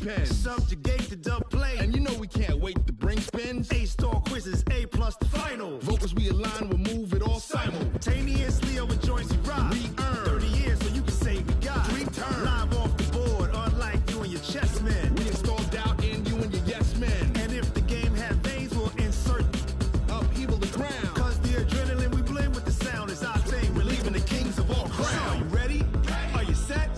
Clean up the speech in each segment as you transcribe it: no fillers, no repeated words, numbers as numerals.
pen. Subjugate the dub play. And you know we can't wait to bring spins. A-star quizzes, A+ the final. Vocals we align, we'll move it all simultaneously over joints we rock. We earn 30 years so you can say we got 3 turns. Live off the board, unlike you and your chess men. We install doubt in you and your yes men. And if the game had veins, we'll insert upheaval the ground. Cause the adrenaline we blend with the sound is our thing. We're leaving the kings of all crowns. So are you ready? Are you set?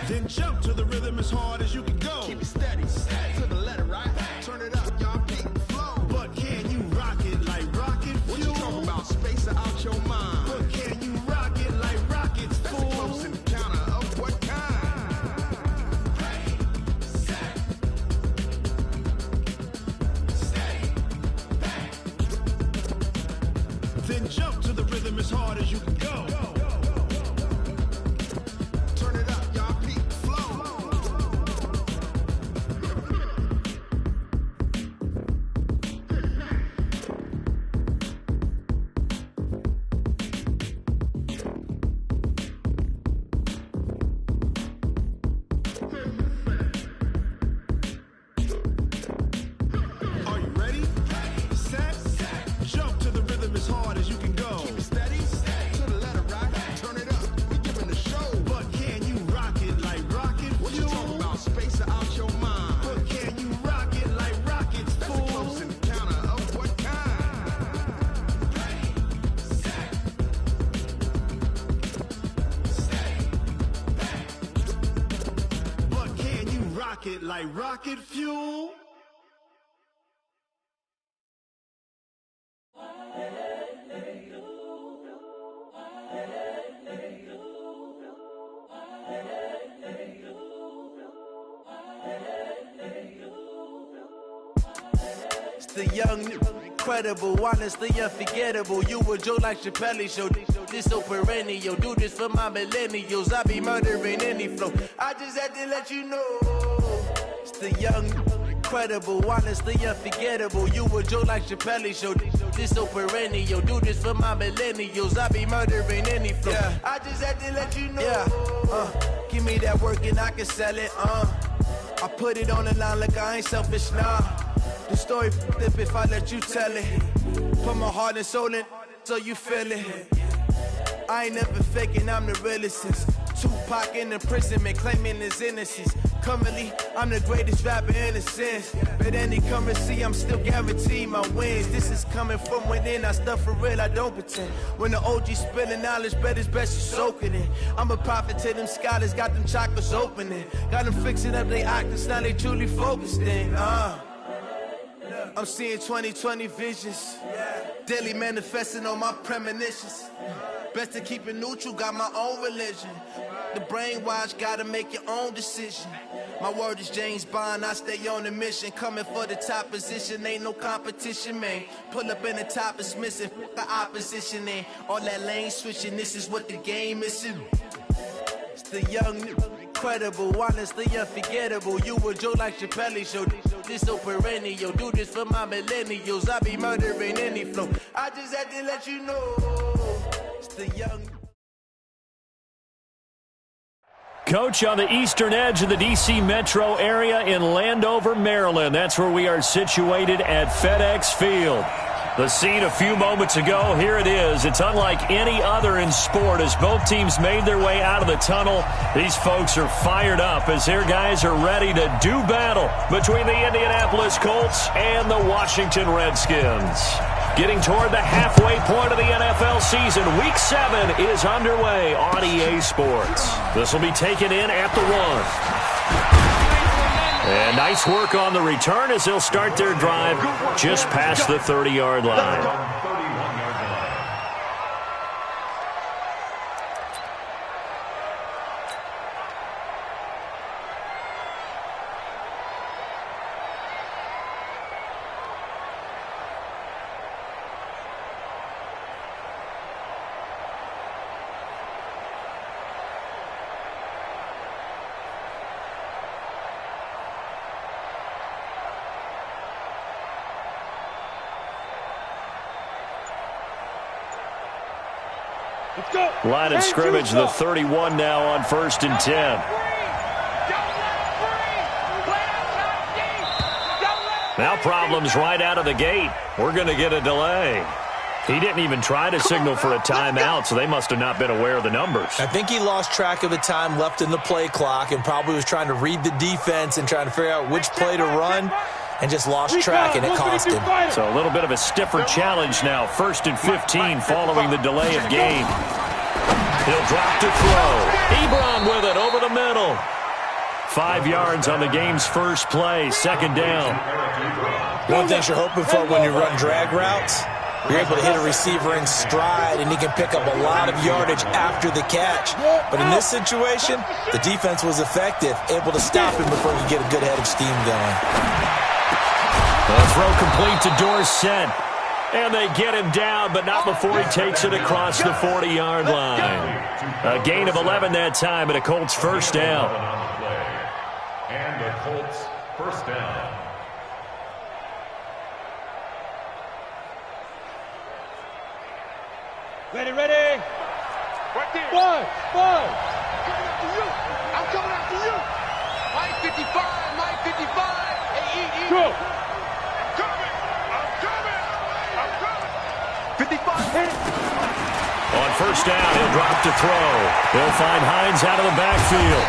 Then jump to the rhythm as hard as you can go. Keep it steady, to the letter, right? Turn it up, y'all keep the flow. But can you rock it like rocket fuel? What you talking about? Space out your mind. But can you rock it like rockets, fool? That's a close encounter of what kind? Ready, set, steady, back. Then jump to the rhythm as hard as you can go. Turn it up, y'all peak flow. Are you ready? Set, jump to the rhythm as hard as you can go. Keep it steady, to the letter, right? Turn it up, we giving the show. But can you rock it like rocket fuel? What you talking about? Space out your mind. But can you rock it like rockets, fool? That's a close encounter of what kind? Ready, set, steady, back. But can you rock it like rocket fuel? It's the young, incredible, honestly unforgettable. You a Joe like Chappelle show. This so perennial. Do this for my millennials. I be murdering any flow. I just had to let you know. It's the young, incredible, honestly unforgettable. You a Joe like Chappelle show. This so perennial. Do this for my millennials. I be murdering any flow. Yeah. I just had to let you know. Yeah. Give me that work and I can sell it. I put it on the line like I ain't selfish, nah. The story flip if I let you tell it. Put my heart and soul in so you feel it. I ain't never faking, I'm the realest since Tupac in imprisonment, claiming his innocence. Currently, I'm the greatest rapper in a sense. But any currency, I'm still guaranteed my wins. This is coming from within, I stuff for real, I don't pretend. When the OG spilling knowledge, bet it's best you soaking it. I'm a prophet to them scholars, got them chakras opening. Got them fixing up they octaves, now they truly focused in. I'm seeing 2020 visions. Daily manifesting on my premonitions. Best to keep it neutral, got my own religion. The brainwash, gotta make your own decision. My word is James Bond, I stay on a mission. Coming for the top position, ain't no competition, man. Pull up in the top is missing, the opposition in. All that lane switching, this is what the game is. It's the young, incredible, honestly unforgettable. You a Joe like Chappelle show. This so perennial. Do this for my millennials. I be murdering any flow. I just had to let you know. It's the young. Coach, on the eastern edge of the D.C. metro area in Landover, Maryland. That's where we are situated at FedEx Field. The scene a few moments ago, here it is. It's unlike any other in sport as both teams made their way out of the tunnel. These folks are fired up as their guys are ready to do battle between the Indianapolis Colts and the Washington Redskins. Getting toward the halfway point of the NFL season, Week 7 is underway on EA Sports. This will be taken in at the 1. And nice work on the return as they'll start their drive just past the 30-yard line. Line of scrimmage, the 31 now on 1st and 10. Now problems right out of the gate. We're going to get a delay. He didn't even try to signal for a timeout, so they must have not been aware of the numbers. I think he lost track of the time left in the play clock and probably was trying to read the defense and trying to figure out which play to run and just lost track, and it cost him. So a little bit of a stiffer challenge now. 1st and 15 following the delay of game. He'll drop to throw. Ebron with it over the middle. 5 yards on the game's first play, 2nd down. One thing you're hoping for when you run drag routes, you're able to hit a receiver in stride, and he can pick up a lot of yardage after the catch. But in this situation, the defense was effective, able to stop him before he could get a good head of steam going. The throw complete to Dorsett. And they get him down, but not before he takes it across the 40-yard line. A gain of 11 that time, and a Colts first down. And the Colts first down. Ready, ready. Right there. Five. Coming after you. I'm coming after you. Mike 55, Mike 55. Hey, Go. I'm coming. 55. Hit it. On first down, he'll drop to throw. He'll find Hines out of the backfield.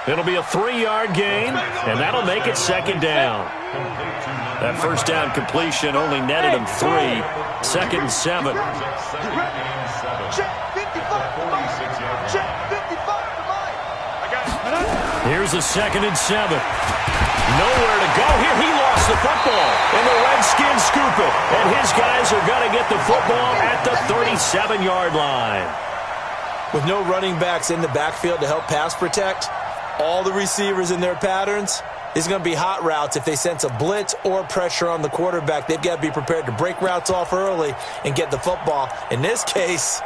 It'll be a 3-yard gain, and that'll make it 2nd down. That first down completion only netted him 3. 2nd and 7. Check 55. Check 55. Here's a 2nd and 7. Nowhere to go here. He lost the football, and the Redskins scoop it. And his guys are going to get the football at the 37-yard line. With no running backs in the backfield to help pass protect, all the receivers in their patterns, it's going to be hot routes. If they sense a blitz or pressure on the quarterback, they've got to be prepared to break routes off early and get the football. In this case,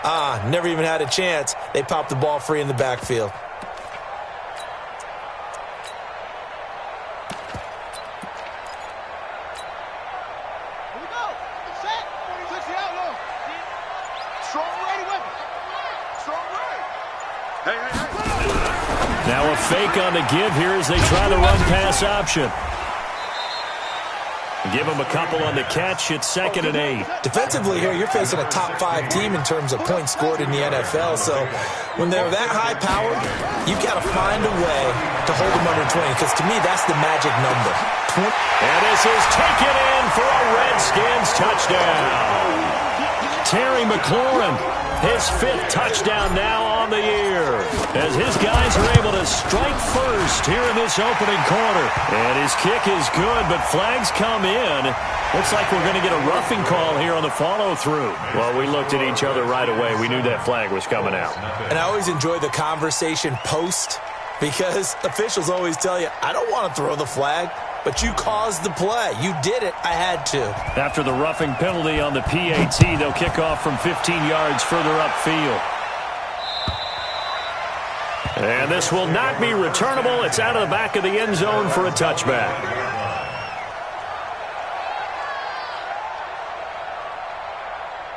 never even had a chance. They popped the ball free in the backfield. Here we go. Set. Switch it out, low. Strong right weapon. Strong right. Hey. Now a fake on the give here as they try the run-pass option. Give him a couple on the catch. It's 2nd and 8. Defensively here, you're facing a top 5 team in terms of points scored in the NFL. So when they're that high powered, you've got to find a way to hold them under 20, because to me, that's the magic number. And this is taken in for a Redskins touchdown. Terry McLaurin, his 5th touchdown now on the year, as his guys are able to strike first here in this opening quarter. And his kick is good, but flags come in. Looks like we're going to get a roughing call here on the follow-through. Well, we looked at each other right away. We knew that flag was coming out. And I always enjoy the conversation post, because officials always tell you, I don't want to throw the flag, but you caused the play. You did it. I had to. After the roughing penalty on the PAT, they'll kick off from 15 yards further upfield. And this will not be returnable. It's out of the back of the end zone for a touchback.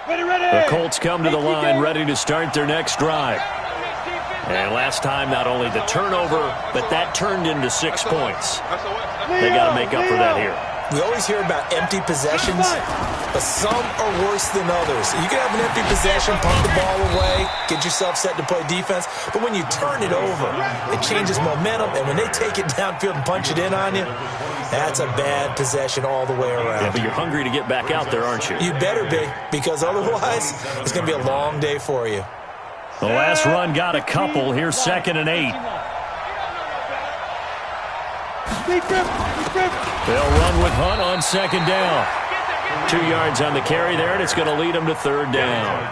The Colts come to the line ready to start their next drive. And last time, not only the turnover, but that turned into 6 points. They got to make up for that here. We always hear about empty possessions, but some are worse than others. You can have an empty possession, pump the ball away, get yourself set to play defense, but when you turn it over, it changes momentum, and when they take it downfield and punch it in on you, that's a bad possession all the way around. Yeah, but you're hungry to get back out there, aren't you? You better be, because otherwise, it's going to be a long day for you. The last run got a couple. Here's 2nd and 8. They'll run with Hunt on 2nd down. 2 yards on the carry there, and it's going to lead them to 3rd down.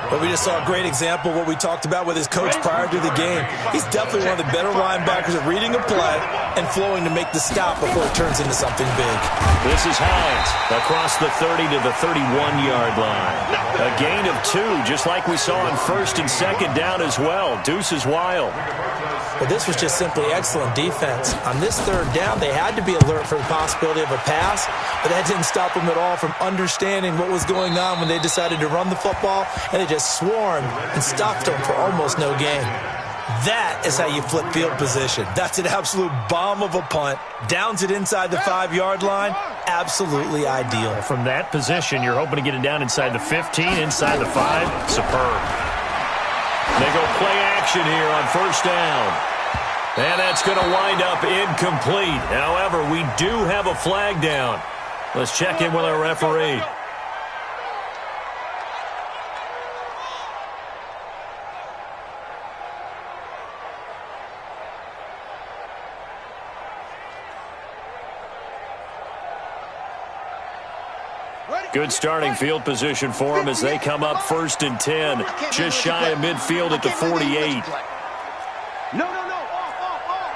But we just saw a great example of what we talked about with his coach prior to the game. He's definitely one of the better linebackers at reading a play and flowing to make the stop before it turns into something big. This is Hines across the 30 to the 31-yard line. A gain of 2, just like we saw on 1st and 2nd down as well. Deuce is wild. But this was just simply excellent defense. On this 3rd down, they had to be alert for the possibility of a pass, but that didn't stop them at all from understanding what was going on when they decided to run the football, and they just swarmed and stopped them for almost no gain. That is how you flip field position. That's an absolute bomb of a punt. Downs it inside the 5-yard line. Absolutely ideal. From that position, you're hoping to get it down inside the 15, inside the 5. Superb. They go play action here on first down. And that's going to wind up incomplete. However, we do have a flag down. Let's check in with our referee. Good starting field position for them as they come up 1st and 10. Just shy of midfield at the 48. No. Off.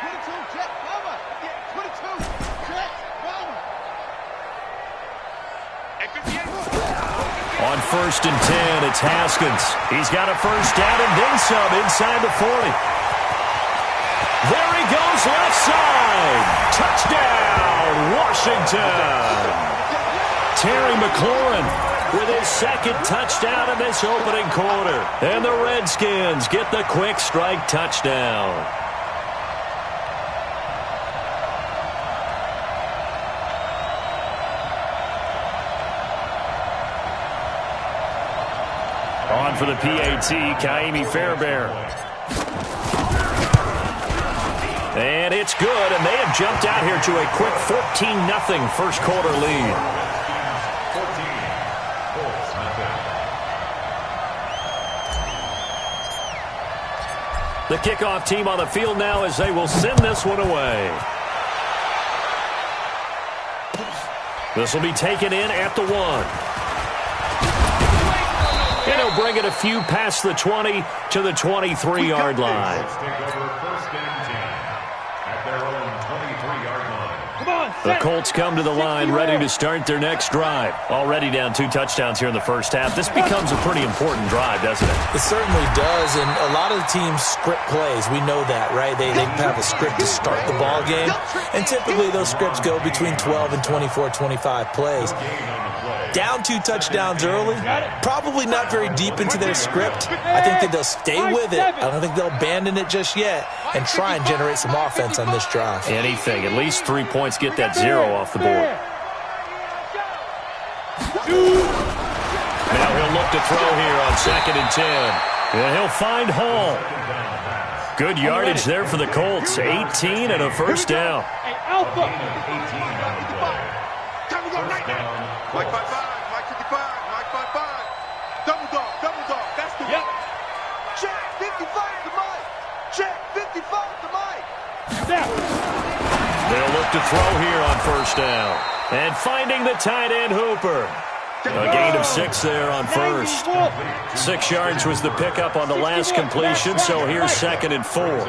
22, check, cover. 22, check, cover. On 1st and 10, it's Haskins. He's got a first down and then some inside the 40. There he goes, left side. Touchdown, Washington. Terry McLaurin with his 2nd touchdown in this opening quarter. And the Redskins get the quick strike touchdown. On for the PAT, Kaimi Fairbairn. And it's good, and they have jumped out here to a quick 14-0 first quarter lead. The kickoff team on the field now as they will send this one away. This will be taken in at the 1. And he'll bring it a few past the 20 to the 23-yard line. The Colts come to the line ready to start their next drive. Already down 2 touchdowns here in the first half. This becomes a pretty important drive, doesn't it? It certainly does, and a lot of the teams script plays. We know that, right? They have a script to start the ball game, and typically those scripts go between 12 and 24, 25 plays. Down 2 touchdowns early, probably not very deep into their script. I think that they'll stay with it. I don't think they'll abandon it just yet and try and generate some offense on this drive. Anything, at least 3 points, get that 0 off the board. Now he'll look to throw here on 2nd and 10. And he'll find Hall. Good yardage there for the Colts. 18 and a first down. Hey, Alpha. Mike 55, Mike 55, Mike 55. Double dog, that's the one. Check, 55 to Mike. Check, 55 to Mike. They'll look to throw here on first down. And finding the tight end, Hooper. A gain of 6 there on first. 6 yards was the pickup on the last completion, so here's 2nd and 4. 2nd and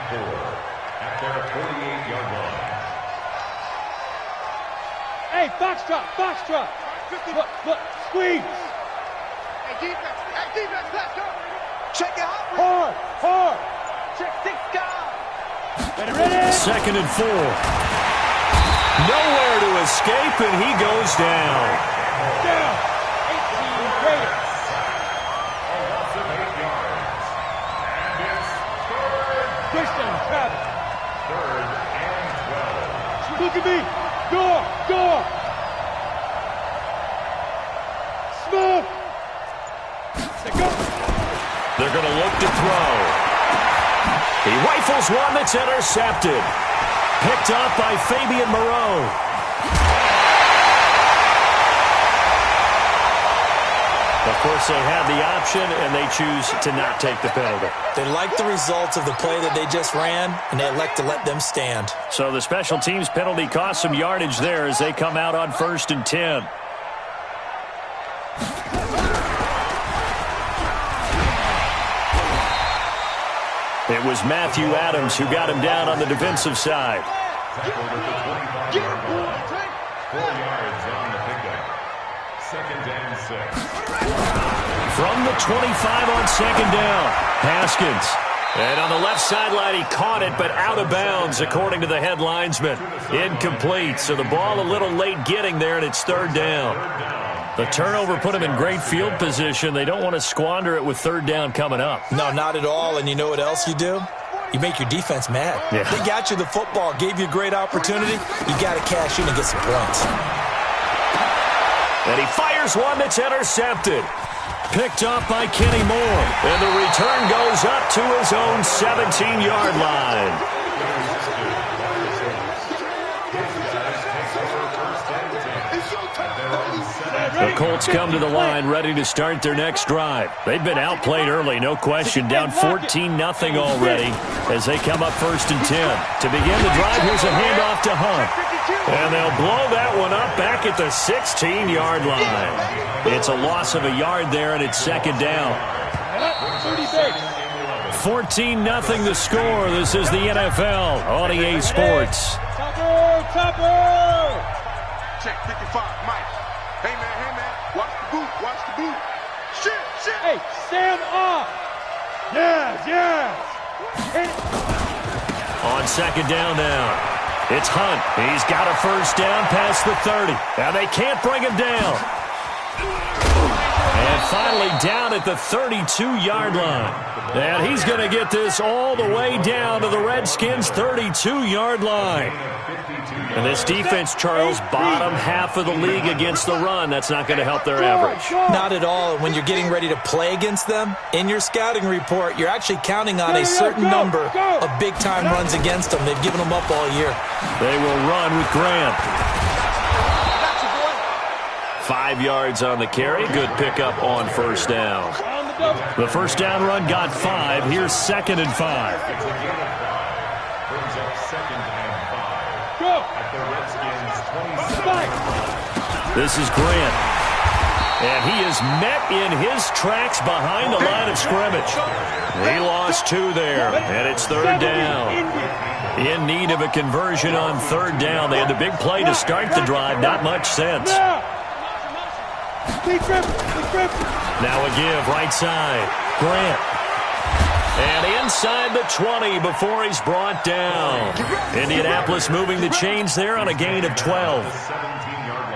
4 at their 48-yard line. Hey, foxtrot. Look, squeeze. Hey, defense, let's go. Check it out. Hard. Check 6 guys. Ready? 2nd and 4. Nowhere to escape, and he goes down. Down. 18 greater. A loss of 8 yards. And it's 3rd. Touchdown, Travis. 3rd and 12. Look at me. Door. Smooth. Go. They're going to look to throw. He rifles one that's intercepted. Picked up by Fabian Moreau. Of course, they had the option, and they choose to not take the penalty. They like the results of the play that they just ran, and they elect to let them stand. So the special teams penalty cost some yardage there as they come out on 1st and 10. It was Matthew Adams who got him down on the defensive side. Tackled at the 25 yard line. 4 yards on the pickup. 2nd and 6. From the 25 on 2nd down, Haskins. And on the left sideline, he caught it, but out of bounds, according to the head linesman. Incomplete, so the ball a little late getting there, and it's 3rd down. The turnover put them in great field position. They don't want to squander it with third down coming up. No, not at all. And you know what else you do? You make your defense mad. Yeah. They got you the football, gave you a great opportunity. You got to cash in and get some points. And he fires one that's intercepted. Picked up by Kenny Moore. And the return goes up to his own 17-yard line. The Colts come to the line ready to start their next drive. They've been outplayed early, no question. Down 14-0 already as they come up 1st and 10. To begin the drive, here's a handoff to Hunt. And they'll blow that one up back at the 16-yard line. It's a loss of a yard there, and it's 2nd down. 14-0 the score. This is the NFL on EA Sports. Check 55, Mike. Hey, man, watch the boot. Shit. Hey, stand up. Yes. On 2nd down now, it's Hunt. He's got a 1st down past the 30. Now they can't bring him down. And finally down at the 32-yard line. And he's going to get this all the way down to the Redskins' 32-yard line. And this defense, Charles, bottom half of the league against the run. That's not going to help their average. Not at all. When you're getting ready to play against them, in your scouting report, you're actually counting on a certain number of big-time runs against them. They've given them up all year. They will run with Grant. 5 yards on the carry. Good pickup on 1st down. The 1st down run got 5. Here's 2nd and 5. This is Grant. And he is met in his tracks behind the line of scrimmage. He lost 2 there, and it's 3rd down. In need of a conversion on 3rd down. They had the big play to start the drive. Not much sense. Now a give, right side. Grant. And inside the 20 before he's brought down. Indianapolis moving the chains there on a gain of 12.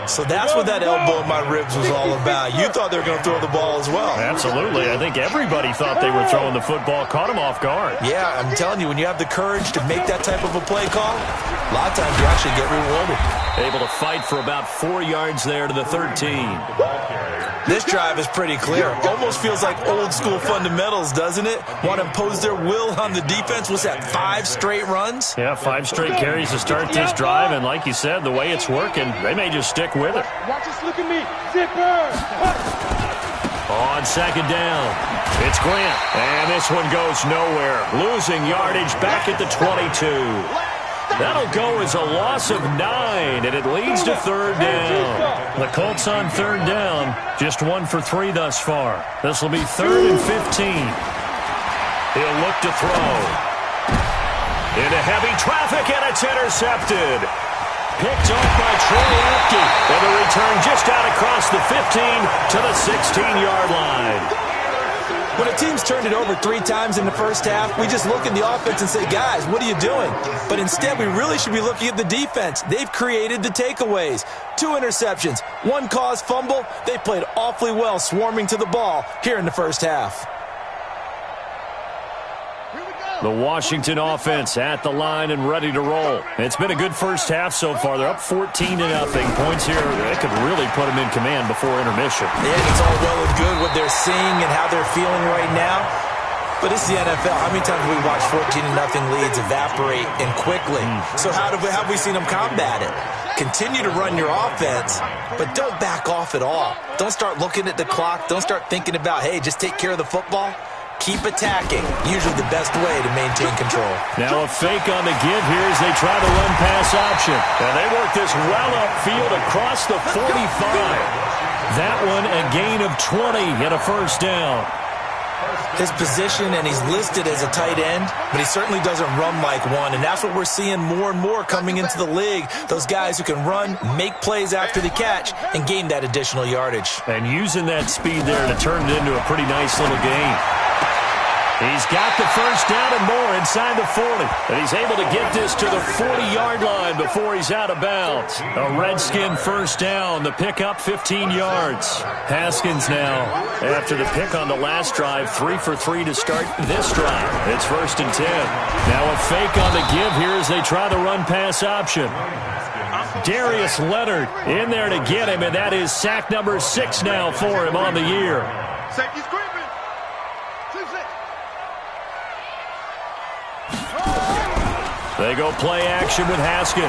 So that's what that elbow in my ribs was all about. You thought they were going to throw the ball as well. Absolutely. I think everybody thought they were throwing the football. Caught him off guard. Yeah, I'm telling you, when you have the courage to make that type of a play call, a lot of times you actually get rewarded. Able to fight for about 4 yards there to the 13. This drive is pretty clear. Almost feels like old school fundamentals, doesn't it? Want to impose their will on the defense. What's that, 5 straight runs? Yeah, 5 straight carries to start this drive. And like you said, the way it's working, they may just stick with it. Watch us, look at me. Zipper. On 2nd down, it's Grant. And this one goes nowhere. Losing yardage back at the 22. That'll go as a loss of 9, and it leads to 3rd down. The Colts on 3rd down, just 1 for 3 thus far. This will be 3rd and 15. He'll look to throw. Into heavy traffic, and it's intercepted. Picked off by Troy Apke, and the return just out across the 15 to the 16-yard line. When a team's turned it over 3 times in the first half, we just look at the offense and say, guys, what are you doing? But instead, we really should be looking at the defense. They've created the takeaways. 2 interceptions, 1 caused fumble. They played awfully well swarming to the ball here in the first half. The Washington offense at the line and ready to roll. It's been a good first half so far. They're up 14-0. Points here, they could really put them in command before intermission. Yeah, it's all well and good what they're seeing and how they're feeling right now. But it's the NFL. How many times have we watched 14-0 leads evaporate and quickly? So how have we seen them combat it? Continue to run your offense, but don't back off at all. Don't start looking at the clock. Don't start thinking about, hey, just take care of the football. Keep attacking. Usually the best way to maintain control. Now a fake on the give here as they try to run pass option. And they work this well upfield across the 45. That one a gain of 20 and a 1st down. His position, and he's listed as a tight end, but he certainly doesn't run like one, and that's what we're seeing more and more coming into the league. Those guys who can run, make plays after the catch, and gain that additional yardage. And using that speed there to turn it into a pretty nice little game. He's got the first down and more inside the 40. And he's able to get this to the 40-yard line before he's out of bounds. A Redskin first down. The pickup 15 yards. Haskins now, after the pick on the last drive, 3 for 3 to start this drive. It's 1st and 10. Now a fake on the give here as they try the run-pass option. Darius Leonard in there to get him, and that is sack number 6 now for him on the year. Safety screaming. 2-6. They go play action with Haskins.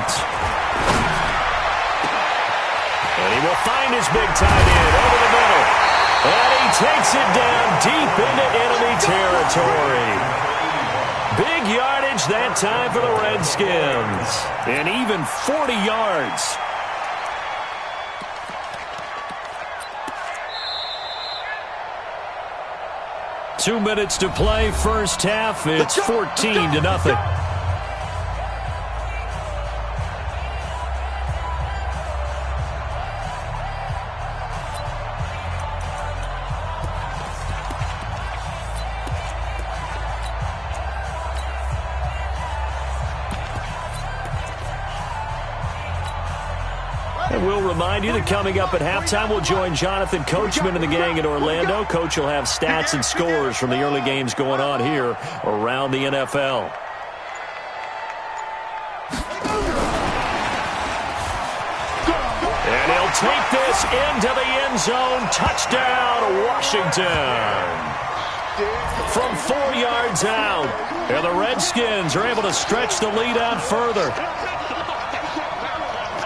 And he will find his big tight end over the middle. And he takes it down deep into enemy territory. Big yardage that time for the Redskins. And even 40 yards. Two minutes to play, first half. It's 14-0. And we'll remind you that coming up at halftime, we'll join Jonathan Coachman and the gang in Orlando. Coach will have stats and scores from the early games going on here around the NFL. And he'll take this into the end zone. Touchdown, Washington. From 4 yards out. And the Redskins are able to stretch the lead out further.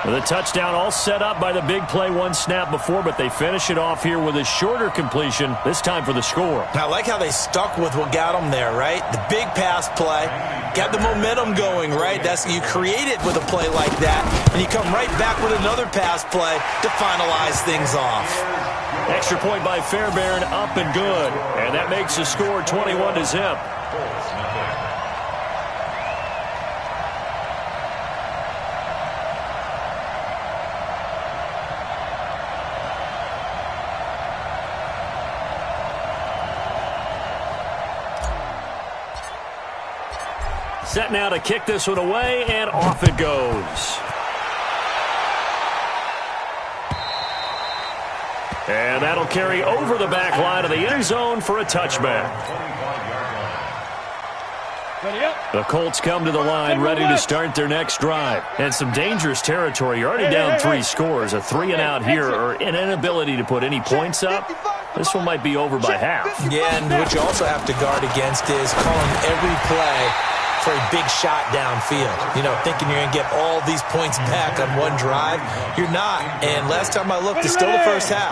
The touchdown all set up by the big play one snap before, but they finish it off here with a shorter completion, this time for the score. I like how they stuck with what got them there, right? The big pass play, got the momentum going, right? You create it with a play like that, and you come right back with another pass play to finalize things off. Extra point by Fairbairn, up and good. And that makes the score 21-0. Set now to kick this one away, and off it goes. And that'll carry over the back line of the end zone for a touchback. The Colts come to the line ready to start their next drive. And some dangerous territory. You're already down 3 scores. A 3-and-out here, or an inability to put any points up. This one might be over by half. Yeah, and what you also have to guard against is calling every play for a big shot downfield. You know, thinking you're going to get all these points back on one drive. You're not. And last time I looked, it's still the first half.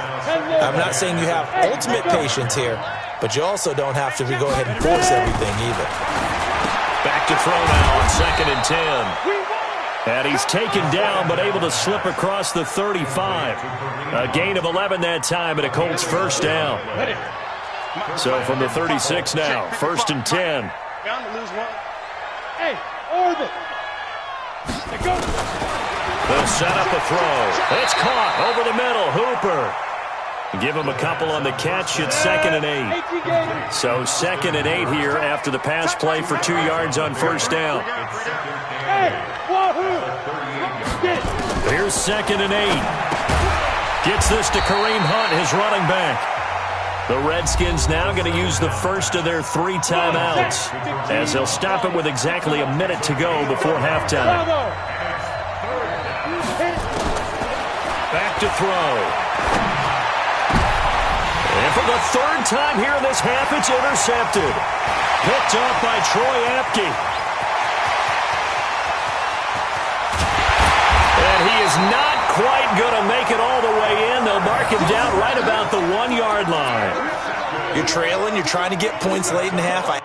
I'm not saying you have ultimate patience here, but you also don't have to go ahead and force everything either. Back to throw now on 2nd and 10. And he's taken down, but able to slip across the 35. A gain of 11 that time, and a Colts first down. So from the 36 now, 1st and 10. Bound to lose one. Hey, orbit. They'll set up a throw. It's caught over the middle. Hooper. Give him a couple on the catch. It's 2nd and 8. So 2nd and 8 here after the pass play for 2 yards on first down. Here's 2nd and 8. Gets this to Kareem Hunt, his running back. The Redskins now going to use the first of their 3 timeouts as they'll stop it with exactly a minute to go before halftime. Back to throw. And for the 3rd time here in this half, it's intercepted. Picked up by Troy Apke. And he is not quite going to make it all the way in. They'll mark him down right about the 1-yard line. You're trailing. You're trying to get points late in the half.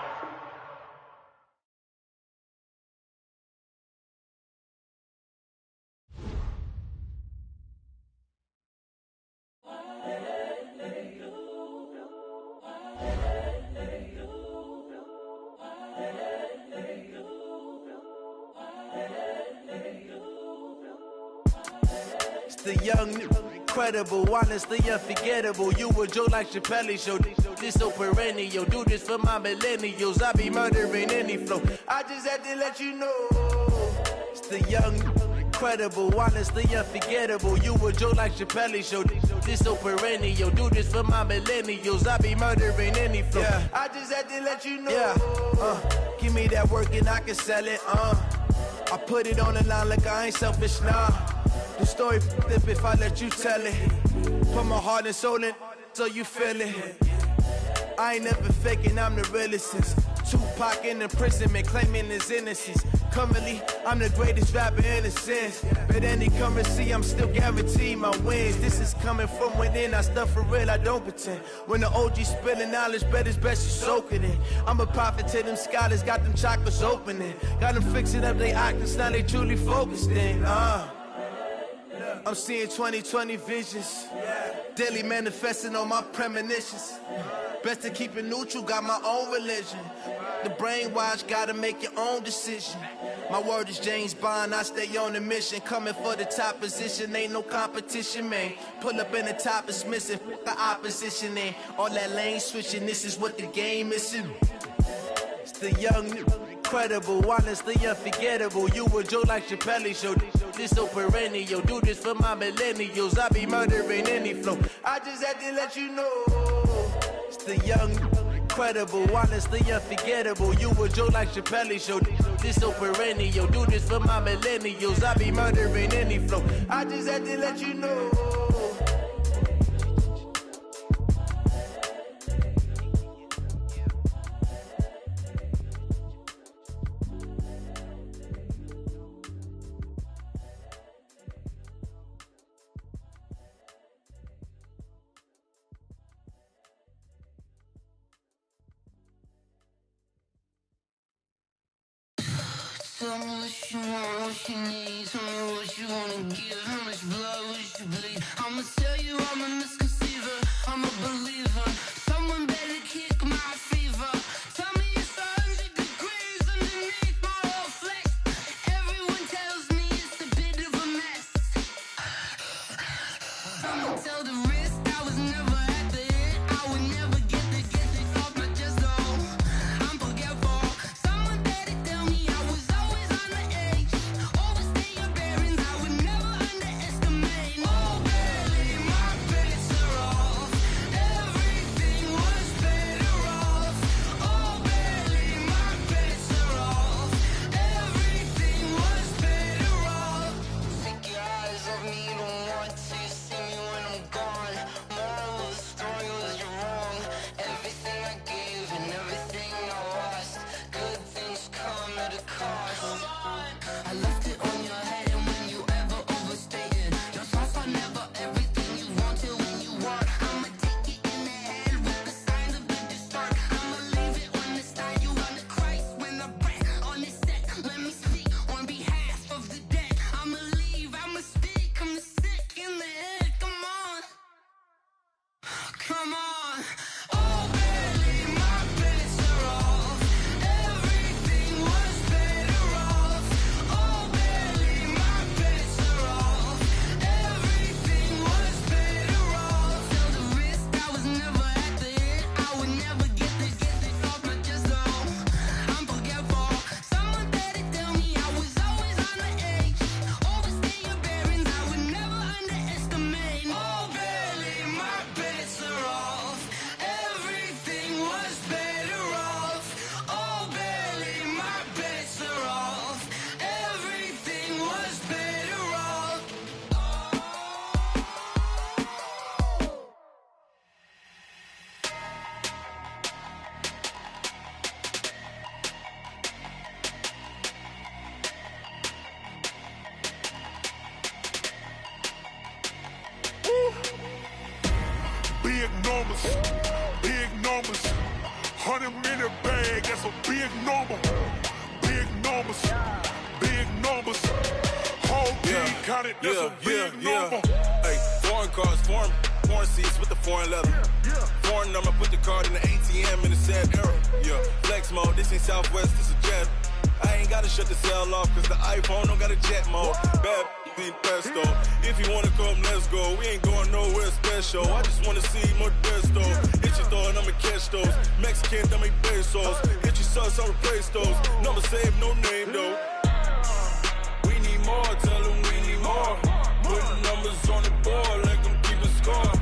The young, credible, honestly unforgettable. You a joke like Chappelle show. This so perennial. Do this for my millennials. I be murdering any flow. I just had to let you know. It's the young, credible, honestly unforgettable. You a joke like Chappelle show. This so perennial. Do this for my millennials. I be murdering any flow. Yeah. I just had to let you know. Yeah. Give me that work and I can sell it. I put it on the line like I ain't selfish, nah. The story flip if I let you tell it. Put my heart and soul in so you feel it. I ain't never faking, I'm the realest since Tupac in imprisonment, claiming his innocence. Currently, I'm the greatest rapper in a sense. But any currency, I'm still guaranteed my wins. This is coming from within, I stuff for real, I don't pretend. When the OG spilling knowledge, bet it's best you soak it in. I'm a prophet to them scholars, got them chakras opening. Got them fixing up their octaves, now they truly focused in. I'm seeing 2020 visions. Daily manifesting on my premonitions. Best to keep it neutral, got my own religion. The brainwash, gotta make your own decision. My word is James Bond, I stay on a mission. Coming for the top position, ain't no competition, man. Pull up in the top is missing, the opposition ain't. All that lane switching, this is what the game is. It's the young, credible, honestly unforgettable. You a joke like Chappelle show. This so perennial. Do this for my millennials. I be murdering any flow. I just had to let you know. It's the young, credible, honestly unforgettable. You a joke like Chappelle show. This so perennial. Do this for my millennials. I be murdering any flow. I just had to let you know. Tell me what you want, what you need. Tell me what you wanna give. How much blood would you bleed? I'ma tell you I'm a misconceiver. I'm a believer. Someone better kick my fever. Tell me it's 100 degrees underneath my whole flesh. Everyone tells me it's a bit of a mess. I'ma tell the risk I was never at the end. I would never get it off my chest though. I'm forgetful. Someone better tell me I was always on the edge. Always stay your bearings. I would never underestimate. Oh barely my bets are off. Everything was better off. Oh barely my bets are off. Everything was better off. Take your eyes off me, don't want to see me when I'm gone. Moral of the story was you're wrong. Everything I gave and everything I lost. Good things come at a cost. I left it on your head and when you ever overstated. Your thoughts are never everything you wanted when you want. I'ma take it in the head with the signs of the distort. I'ma leave it on the side. You on the Christ when I breath on this set. Let me speak on behalf of the dead. I'ma leave, I'ma speak. I'm sick in the head. Come on. Come on. Oh, barely my bets are off. Everything was better off. Oh, barely my bets are off. Everything was better off. Tell the risk I was never at the end. I would never get it off my chest though. I'm forgetful. Someone better tell me I was always on the edge. Always stay your bearings. I would never underestimate. Oh, barely my bets are off. Everything was better off. Oh, barely my bets are off. Everything was better off. Big numbers, big numbers. 100-minute bag, that's a big number. Big numbers, big numbers. Whole team counted, that's a big number. Hey, foreign cars, foreign seats with the foreign leather. Foreign number, put the card in the ATM in the sad era. Yeah, flex mode, this ain't Southwest, this is jet. I ain't gotta shut the cell off, cause the iPhone don't got a jet mode. Bad think pesto. If you wanna come, let's go. We ain't going nowhere special. I just wanna see more desto. Hit your throw and I'ma catch those. Mexican, dame pesos. Hit your sauce, I'll replace those. Number save, no name though. We need more, tell them we need more. Putting numbers on the board, like them keep a score.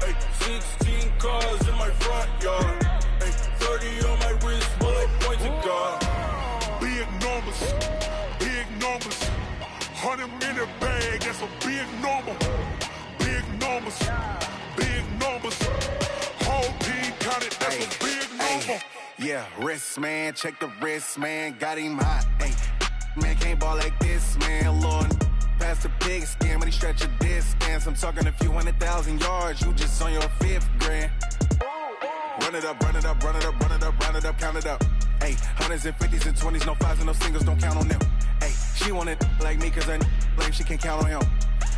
Ay, 16 cars in my front yard. Ay, 30 on my wrist, bullet point to God. Big numbers, big numbers. 100 minute bag, that's a big number. Big numbers, big numbers. Whole team counted, that's a big number. Yeah, wrist man, check the wrist man, got him hot. Ay, man can't ball like this, man. Lord, past the pig skin, when he stretch a distance. I'm talking a few 100,000 yards, you just on your 5th grand. Run it up, run it up, run it up, run it up, run it up, count it up. Ay, hundreds and 50s and 20s, no 5s and no singles, don't count on them. Ay, she wanted like me cause her like she can count on him.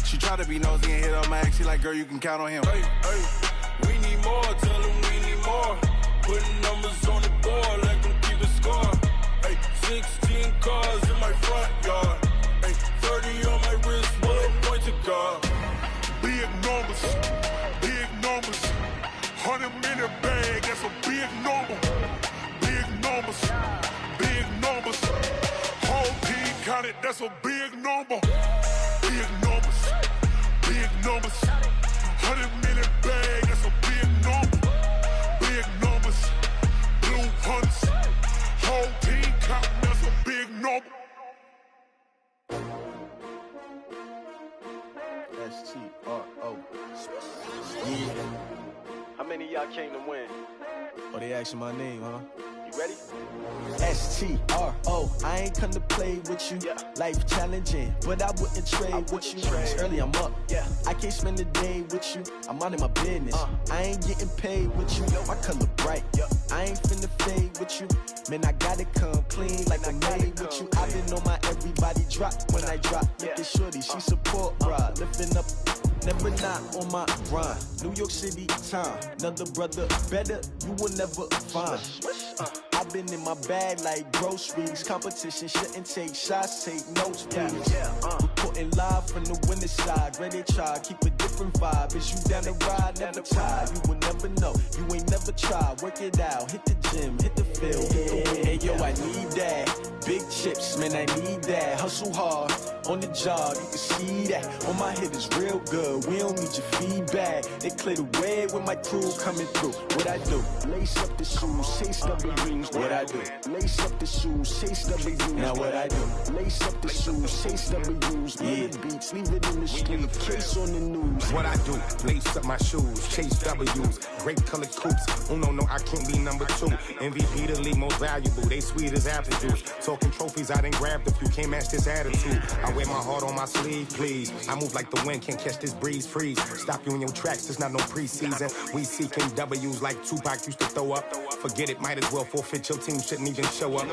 She tried to be nosy and hit on my ex, she like, girl, you can count on him. Hey, hey, we need more, tell them we need more. Putting numbers on the board, like them keep a score. Hey, 16 cars in my front yard. Hey, 30 on my wrist, bullet point to God. Big numbers, big numbers. 100 minute bag, that's a big number. Big numbers, big numbers. Whole team counted, that's a big number. Big numbers, big numbers. 100 minute bag, that's a big number. Big numbers, blue hunts. Whole team counting, that's a big number. S-T-R-O. How many of y'all came to win? Oh, they asking my name, huh? You ready? S-T-R-O, I ain't come to play with you. Yeah. Life challenging, but I wouldn't trade with you. It's early, I'm up. Yeah. I can't spend the day with you. I'm minding my business. I ain't getting paid with you. My color bright. I ain't finna fade with you. Man, I gotta come clean like I'm made with you. I've been on my everybody drop when I drop. Look at shorty, she support bra. Lifting up, never not on my grind. New York City time. Another brother better, you will never find. I've been in my bag like groceries. Competition shouldn't take shots, take notes, please. Reporting live from the winning side. Ready to try, keep a different vibe. Is you down the ride, never tired. You will never know, you ain't never tried. Work it out, hit the gym, hit the field, hit the wind. Hey yo, I need that. Big chips, man, I need that. Hustle hard, on the job, you can see that. On my head is real good, we don't need your feedback. They clear the way with my crew coming through. What I do? Lace up the shoes, chase W's. What I do? Lace up the shoes, chase W's. Now what I do? Lace up the shoes, chase W's. Yeah, beats, leave it in the street, case on the news. What I do? Lace up my shoes, chase W's. Great colored coops. Oh no, I can't be number 2. MVP the league most valuable. They sweet as apple juice. Talking trophies, I didn't grab the few. Can't match this attitude. I wear my heart on my sleeve, please. I move like the wind, can't catch this breeze, freeze. Stop you in your tracks, there's not no preseason. We seeking W's like Tupac used to throw up. Forget it, might as well forfeit. Your team shouldn't even show up.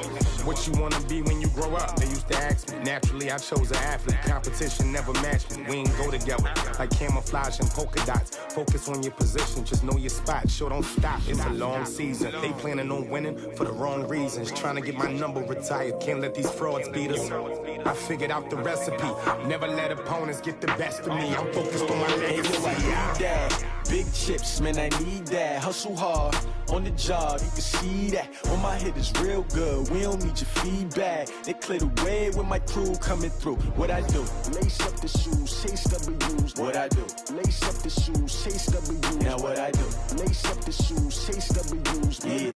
What you wanna be when you grow up? They used to ask me. Naturally, I chose an athlete. Competition never matched me. We ain't go together like camouflage and polka dots. Focus on your position, just know your spot. Sure, don't stop. It's a long season. They planning on winning for the wrong reasons. Trying to get my number retired. Can't let these frauds beat us. I figured out the recipe. Never let opponents get the best of me. I'm focused on my legacy. Big chips, man, I need that. Hustle hard, on the job, you can see that. On my head is real good, we don't need your feedback. They clear the way with my crew coming through. What I do? Lace up the shoes, chase W's. What I do? Lace up the shoes, chase W's. Now what I do? Lace up the shoes, chase W's. Yeah,